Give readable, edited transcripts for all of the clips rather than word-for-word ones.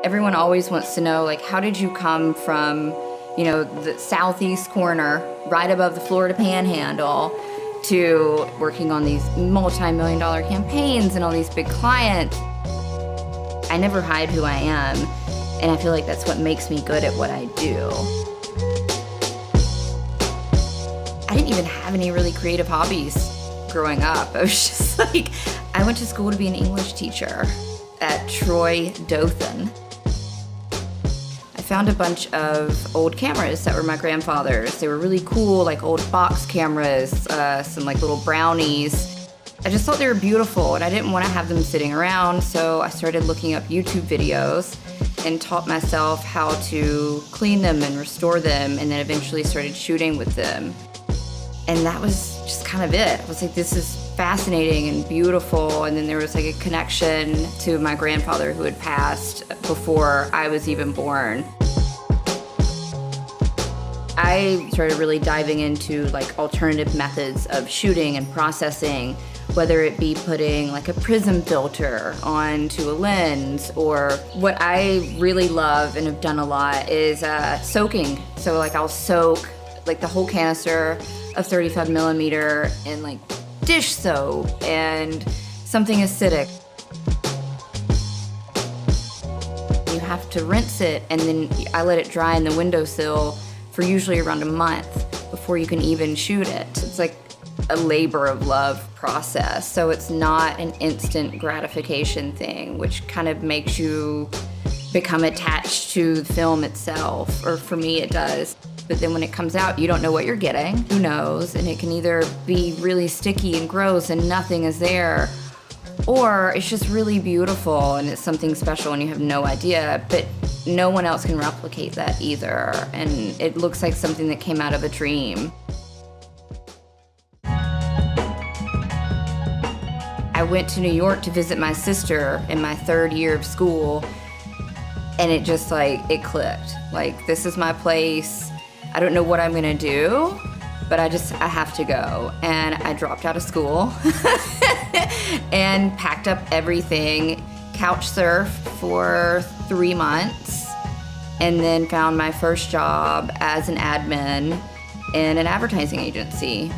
Everyone always wants to know, like, how did you come from, the southeast corner, right above the Florida Panhandle, to working on these multi-million dollar campaigns and all these big clients? I never hide who I am, and I feel like that's what makes me good at what I do. I didn't even have any really creative hobbies growing up. I was just like, I went to school to be an English teacher at Troy Dothan. I found a bunch of old cameras that were my grandfather's. They were really cool, like old box cameras, some like little brownies. I just thought they were beautiful and I didn't want to have them sitting around, so I started looking up YouTube videos and taught myself how to clean them and restore them, and then eventually started shooting with them. And that was just kind of it. I was like, this is fascinating and beautiful. And then there was like a connection to my grandfather who had passed before I was even born. I started really diving into like alternative methods of shooting and processing, whether it be putting like a prism filter onto a lens, or what I really love and have done a lot is soaking. So like I'll soak like the whole canister of 35 millimeter in like dish soap and something acidic. You have to rinse it, and then I let it dry in the windowsill for usually around a month before you can even shoot it. It's like a labor of love process, so it's not an instant gratification thing, which kind of makes you become attached to the film itself, or for me it does. But then when it comes out, you don't know what you're getting. Who knows? And it can either be really sticky and gross and nothing is there, or it's just really beautiful and it's something special and you have no idea, but no one else can replicate that either. And it looks like something that came out of a dream. I went to New York to visit my sister in my third year of school, and it just like, it clicked. Like, this is my place. I don't know what I'm gonna do, but I have to go. And I dropped out of school and packed up everything, couch surfed for 3 months, and then found my first job as an admin in an advertising agency.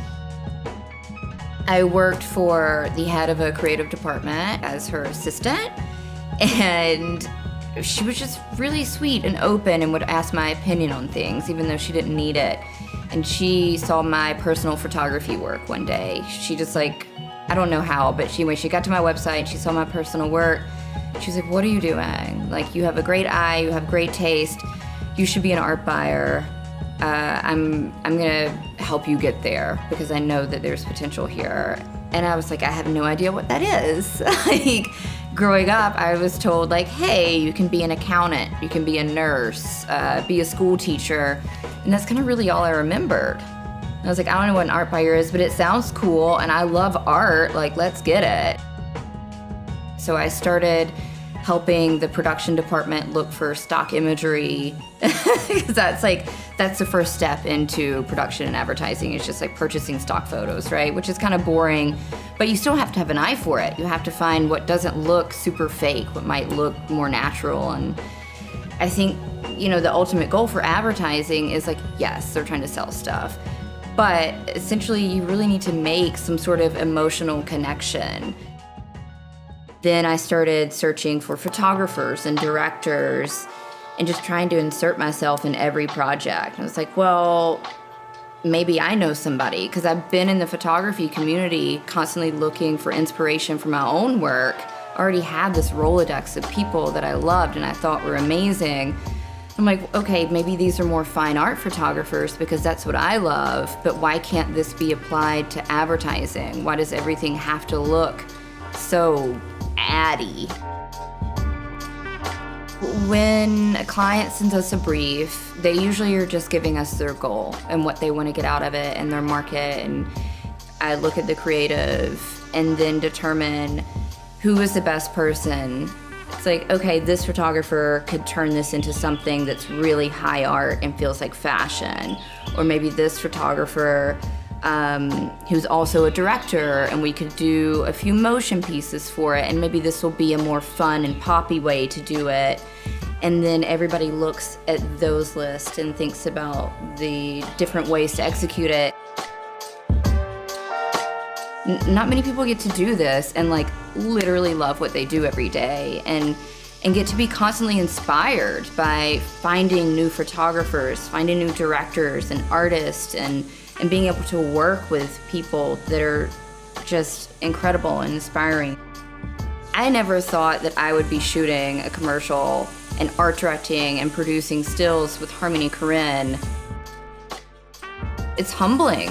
I worked for the head of a creative department as her assistant, and she was just really sweet and open and would ask my opinion on things, even though she didn't need it. And she saw my personal photography work one day. She just like, I don't know how, but she got to my website, she saw my personal work. She was like, what are you doing? Like, you have a great eye, you have great taste, you should be an art buyer. I'm gonna help you get there because I know that there's potential here. And I was like, I have no idea what that is. Like, growing up, I was told like, hey, you can be an accountant, you can be a nurse, be a school teacher. And that's kind of really all I remembered. And I was like, I don't know what an art buyer is, but it sounds cool and I love art, like, let's get it. So I started helping the production department look for stock imagery, because that's the first step into production and advertising. It's just like purchasing stock photos, right? Which is kind of boring, but you still have to have an eye for it. You have to find what doesn't look super fake, what might look more natural. And I think, the ultimate goal for advertising is like, yes, they're trying to sell stuff, but essentially you really need to make some sort of emotional connection. Then I started searching for photographers and directors and just trying to insert myself in every project. And I was like, well, maybe I know somebody, because I've been in the photography community constantly looking for inspiration for my own work. I already had this Rolodex of people that I loved and I thought were amazing. I'm like, okay, maybe these are more fine art photographers because that's what I love, but why can't this be applied to advertising? Why does everything have to look so addy? When a client sends us a brief, they usually are just giving us their goal and what they want to get out of it and their market. And I look at the creative and then determine who is the best person. It's like, okay, this photographer could turn this into something that's really high art and feels like fashion. Or maybe this photographer who's also a director, and we could do a few motion pieces for it, and maybe this will be a more fun and poppy way to do it. And then everybody looks at those lists and thinks about the different ways to execute it. Not many people get to do this and like literally love what they do every day and get to be constantly inspired by finding new photographers, finding new directors and artists, and being able to work with people that are just incredible and inspiring. I never thought that I would be shooting a commercial and art directing and producing stills with Harmony Korine. It's humbling.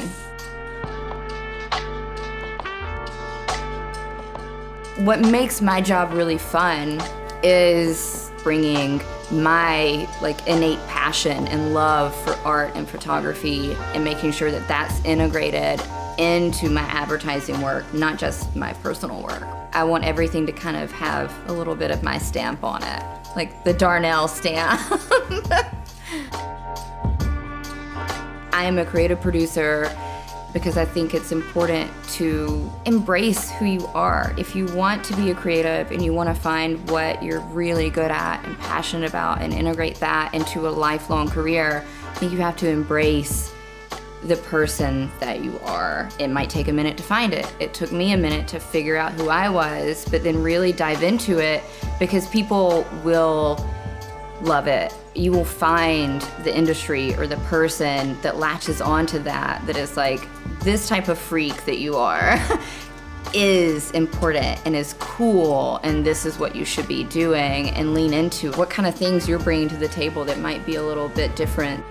What makes my job really fun is bringing my like innate passion and love for art and photography and making sure that that's integrated into my advertising work, not just my personal work. I want everything to kind of have a little bit of my stamp on it, like the Darnell stamp. I am a creative producer because I think it's important to embrace who you are. If you want to be a creative and you want to find what you're really good at and passionate about and integrate that into a lifelong career, I think you have to embrace the person that you are. It might take a minute to find it. It took me a minute to figure out who I was, but then really dive into it because people will love it. You will find the industry or the person that latches onto that is like, this type of freak that you are is important and is cool, and this is what you should be doing, and lean into what kind of things you're bringing to the table that might be a little bit different.